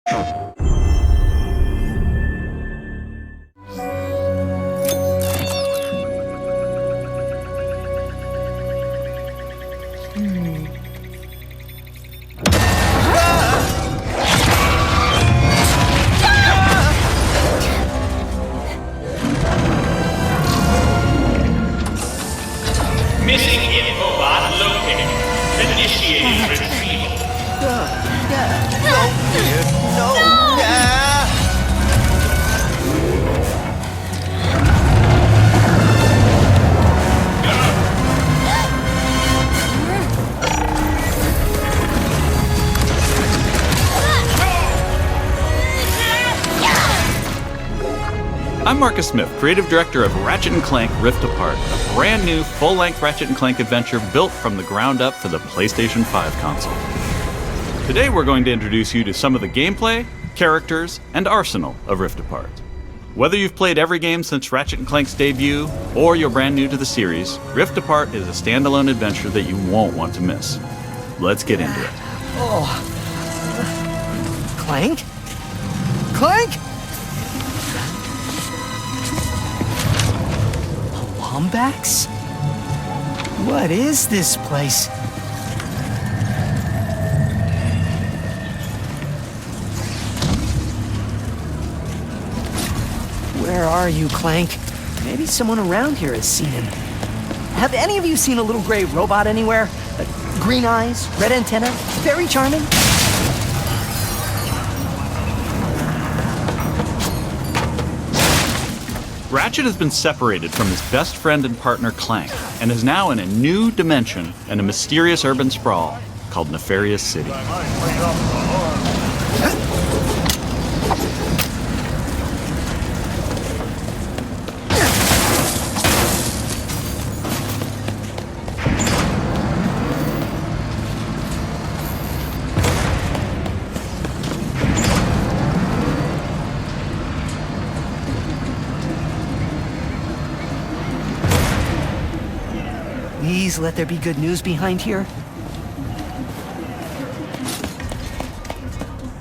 Missing infobot located. Initiating retrieval. I'm Marcus Smith, creative director of Ratchet & Clank Rift Apart, a brand new full-length Ratchet & Clank adventure built from the ground up for the PlayStation 5 console. Today we're going to introduce you to some of the gameplay, characters, and arsenal of Rift Apart. Whether you've played every game since Ratchet & Clank's debut, or you're brand new to the series, Rift Apart is a standalone adventure that you won't want to miss. Let's get into it. Clank? Clank? Lombax? What is this place? Where are you, Clank? Maybe someone around here has seen him. Have any of you seen a little gray robot anywhere? Green eyes, red antenna, very charming? Ratchet has been separated from his best friend and partner Clank, and is now in a new dimension in a mysterious urban sprawl called Nefarious City. Please let there be good news behind here.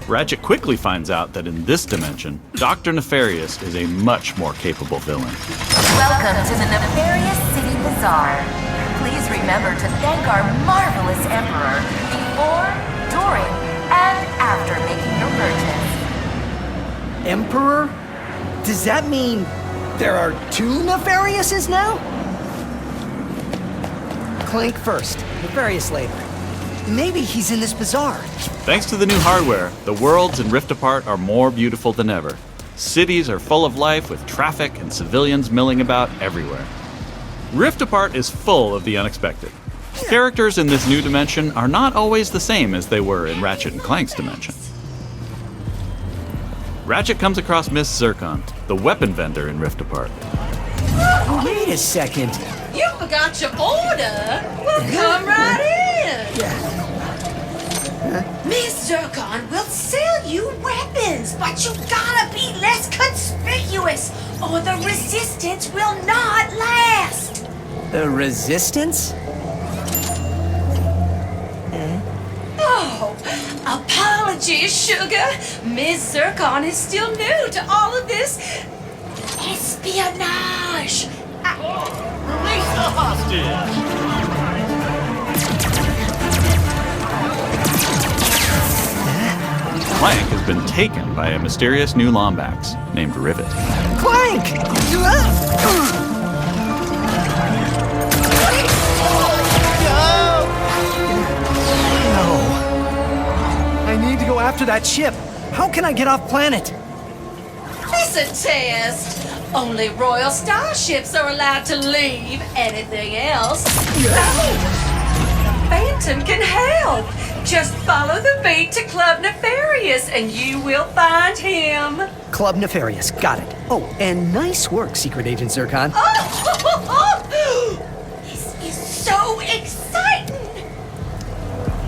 Ratchet quickly finds out that in this dimension, Dr. Nefarious is a much more capable villain. Welcome to the Nefarious City Bazaar. Please remember to thank our marvelous Emperor before, during, and after making your purchase. Emperor? Does that mean there are two Nefariouses now? Clank first, Nefarious later. Maybe he's in this bazaar. Thanks to the new hardware, the worlds in Rift Apart are more beautiful than ever. Cities are full of life with traffic and civilians milling about everywhere. Rift Apart is full of the unexpected. Characters in this new dimension are not always the same as they were in Ratchet & Clank's dimension. Ratchet comes across Miss Zircon, the weapon vendor in Rift Apart. Wait a second. You forgot your order? Well, come right in. Miss Zircon will sell you weapons, but you gotta be less conspicuous, or the resistance will not last. The Resistance? Oh, apologies, sugar. Miss Zircon is still new to all of this espionage. Release the hostage! Clank has been taken by a mysterious new Lombax named Rivet. Clank! No. I need to go after that ship. How can I get off planet? It's a test. Only royal starships are allowed to leave. Anything else? Phantom can help. Just follow the beat to Club Nefarious and you will find him. Club Nefarious, got it. Oh, and nice work, Secret Agent Zircon. This is so exciting.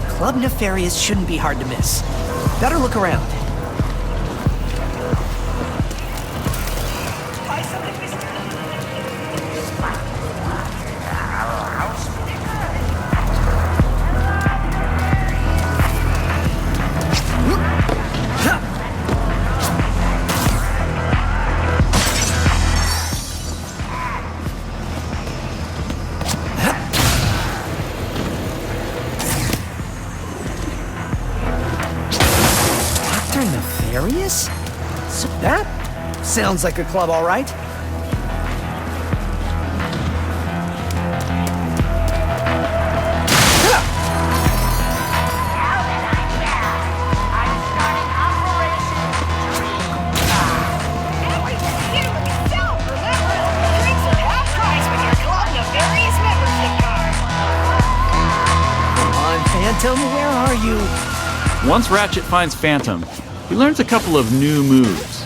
Club Nefarious shouldn't be hard to miss. Better look around. Nefarious? So that sounds like a club, all right. Phantom, where are you? Once Ratchet finds Phantom, he learns a couple of new moves.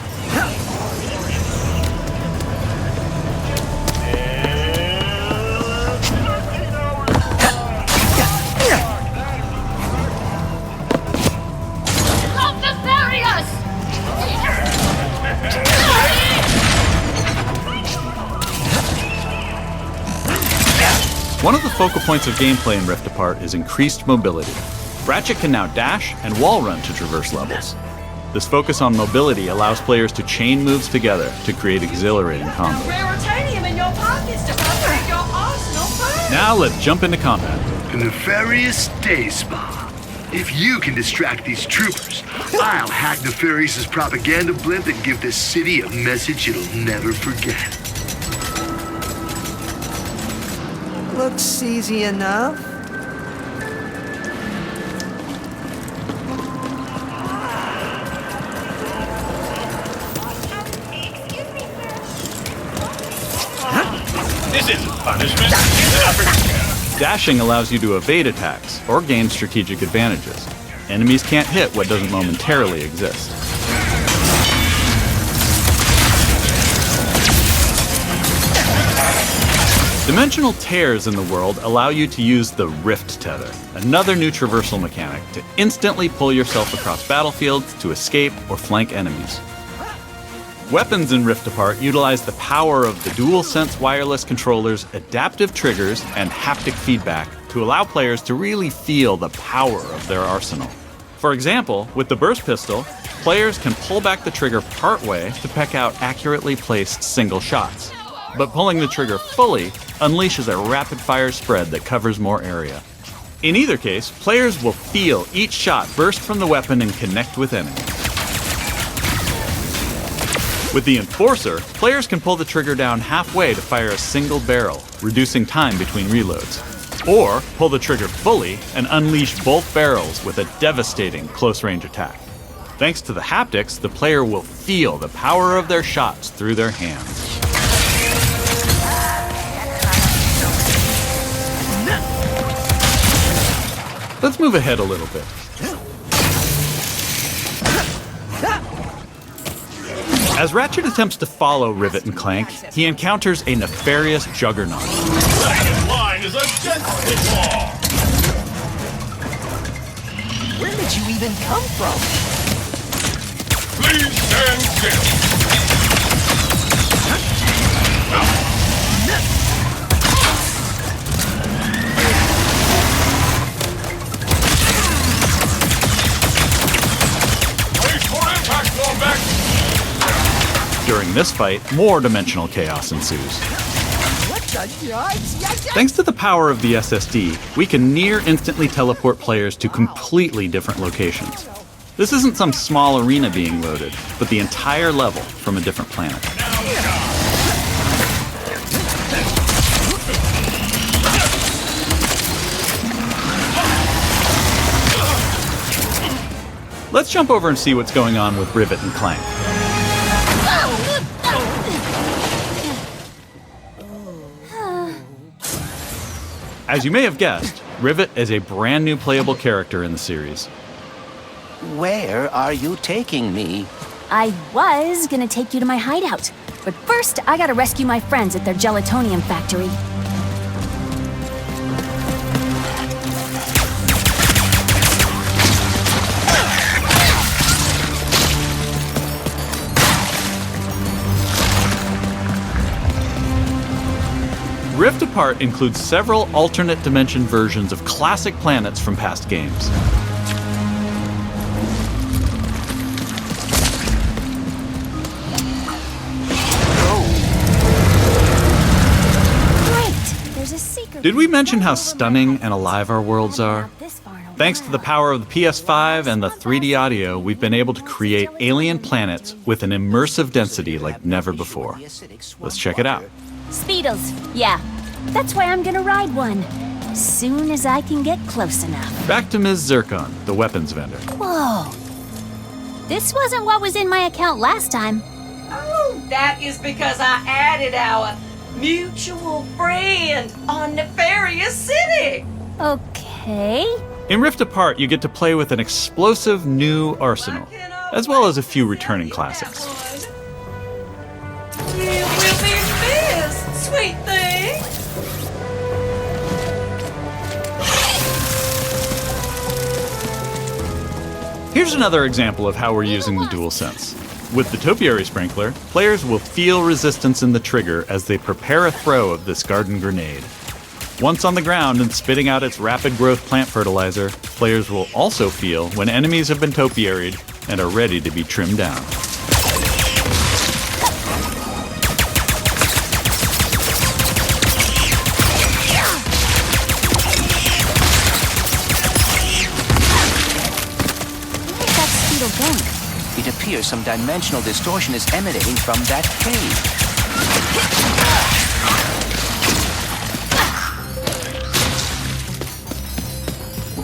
One of the focal points of gameplay in Rift Apart is increased mobility. Ratchet can now dash and wall run to traverse levels. This focus on mobility allows players to chain moves together to create exhilarating combos. Now let's jump into combat. The Nefarious Day Spa. If you can distract these troopers, I'll hack Nefarious's propaganda blimp and give this city a message it'll never forget. Looks easy enough. This isn't punishment, it's an opportunity. Dashing allows you to evade attacks or gain strategic advantages. Enemies can't hit what doesn't momentarily exist. Dimensional tears in the world allow you to use the Rift Tether, another new traversal mechanic to instantly pull yourself across battlefields to escape or flank enemies. Weapons in Rift Apart utilize the power of the DualSense wireless controller's adaptive triggers and haptic feedback to allow players to really feel the power of their arsenal. For example, with the burst pistol, players can pull back the trigger partway to peck out accurately placed single shots. But pulling the trigger fully unleashes a rapid-fire spread that covers more area. In either case, players will feel each shot burst from the weapon and connect with enemies. With the Enforcer, players can pull the trigger down halfway to fire a single barrel, reducing time between reloads. Or pull the trigger fully and unleash both barrels with a devastating close-range attack. Thanks to the haptics, the player will feel the power of their shots through their hands. Let's move ahead a little bit. As Ratchet attempts to follow Rivet and Clank, he encounters a nefarious juggernaut. Second line is a density ball. Where did you even come from? Please stand still. Wait for impact, fall back. During this fight, more dimensional chaos ensues. Thanks to the power of the SSD, we can near instantly teleport players to completely different locations. This isn't some small arena being loaded, but the entire level from a different planet. Let's jump over and see what's going on with Rivet and Clank. As you may have guessed, Rivet is a brand new playable character in the series. Where are you taking me? I was gonna take you to my hideout, but first I gotta rescue my friends at their gelatonium factory. Rift Apart includes several alternate dimension versions of classic planets from past games. Great! There's a secret. Did we mention how stunning and alive our worlds are? This far away. Thanks to the power of the PS5 and the 3D audio, we've been able to create alien planets with an immersive density like never before. Let's check it out. Speedles, yeah. That's why I'm gonna ride one. Soon as I can get close enough. Back to Ms. Zircon, the weapons vendor. Whoa. This wasn't what was in my account last time. Oh, that is because I added our mutual friend on Nefarious City. Okay. In Rift Apart, you get to play with an explosive new arsenal, as well as a few returning classics. You will be missed, sweet thing. Here's another example of how we're using the DualSense. With the Topiary Sprinkler, players will feel resistance in the trigger as they prepare a throw of this garden grenade. Once on the ground and spitting out its rapid growth plant fertilizer, players will also feel when enemies have been topiaried and are ready to be trimmed down. Where's that Speedle going? It appears some dimensional distortion is emanating from that cave.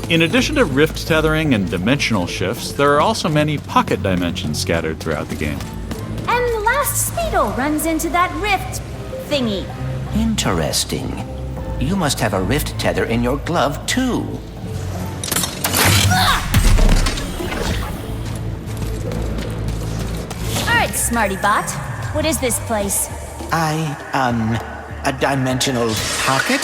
In addition to rift tethering and dimensional shifts, there are also many pocket dimensions scattered throughout the game. And the last Speedle runs into that rift thingy. Interesting. You must have a rift tether in your glove, too. Alright, Smarty Bot. What is this place? A dimensional pocket?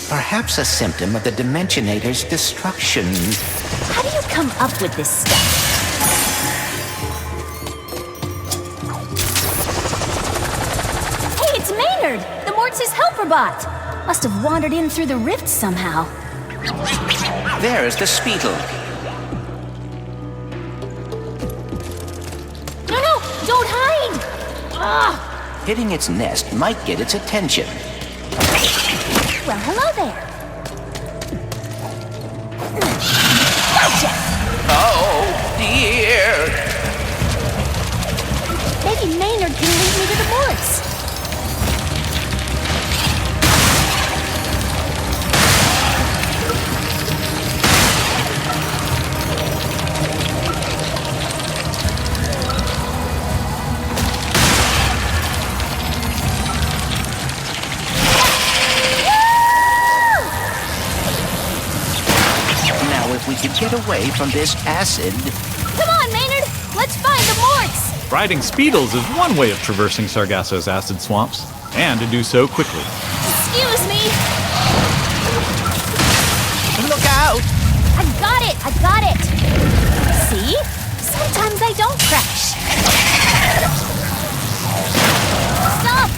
Perhaps a symptom of the Dimensionator's destruction. How do you come up with this stuff? Hey, it's Maynard! The Mortis helper bot! Must have wandered in through the rift somehow. There's the Speedle. No, don't hide! Ah! Hitting its nest might get its attention. Well, hello there. Gotcha! Oh, dear! Maybe Maynard can lead me to the Mortis. We could get away from this acid. Come on, Maynard! Let's find the Morts! Riding Speedles is one way of traversing Sargasso's acid swamps, and to do so quickly. Excuse me! Look out! I got it! See? Sometimes I don't crash. Stop!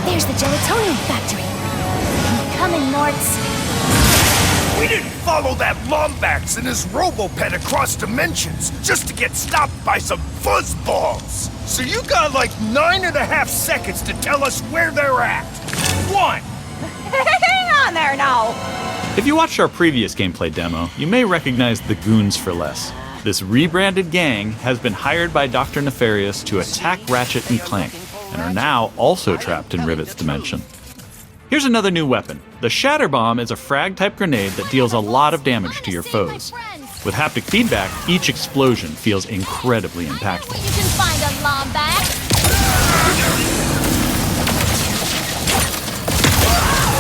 There's the gelatonium factory. Coming, Morts. We didn't follow that Lombax and his Robopet across dimensions just to get stopped by some fuzzballs. So you got like 9.5 seconds to tell us where they're at. 1. Hang on there now. If you watched our previous gameplay demo, you may recognize the Goons for Less. This rebranded gang has been hired by Dr. Nefarious to attack Ratchet and Clank, and are now also trapped in Rivet's dimension. Here's another new weapon. The Shatter Bomb is a frag-type grenade that deals a lot of damage to your foes. With haptic feedback, each explosion feels incredibly impactful. You can find a Lombax.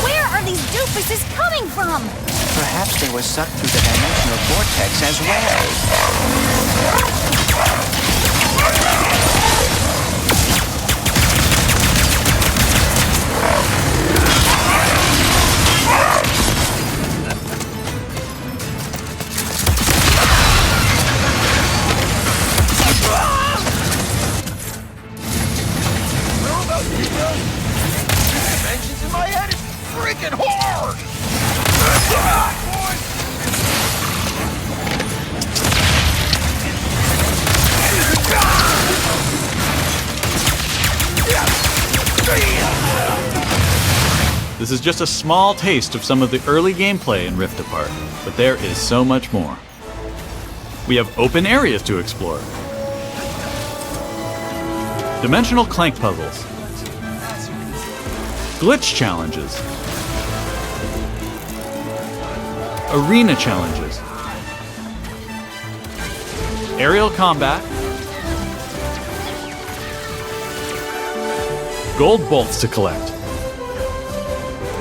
Where are these doofuses coming from? Perhaps they were sucked through the dimensional vortex as well. Dimensions in my head is freaking hard! This is just a small taste of some of the early gameplay in Rift Apart, but there is so much more. We have open areas to explore. Dimensional Clank puzzles. Glitch challenges. Arena challenges. Aerial combat. Gold bolts to collect.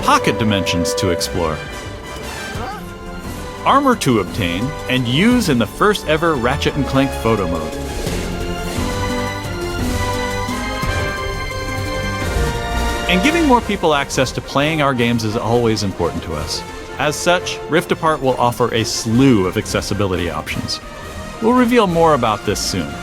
Pocket dimensions to explore. Armor to obtain and use in the first ever Ratchet & Clank photo mode. And giving more people access to playing our games is always important to us. As such, Rift Apart will offer a slew of accessibility options. We'll reveal more about this soon.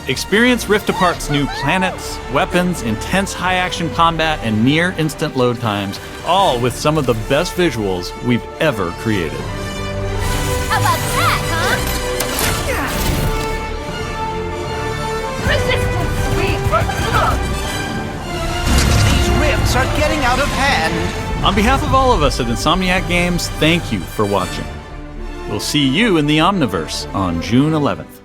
Experience Rift Apart's new planets, weapons, intense high-action combat, and near-instant load times, all with some of the best visuals we've ever created. How about that, huh? Resistance sweep from These rifts are getting out of hand. On behalf of all of us at Insomniac Games, thank you for watching. We'll see you in the Omniverse on June 11th.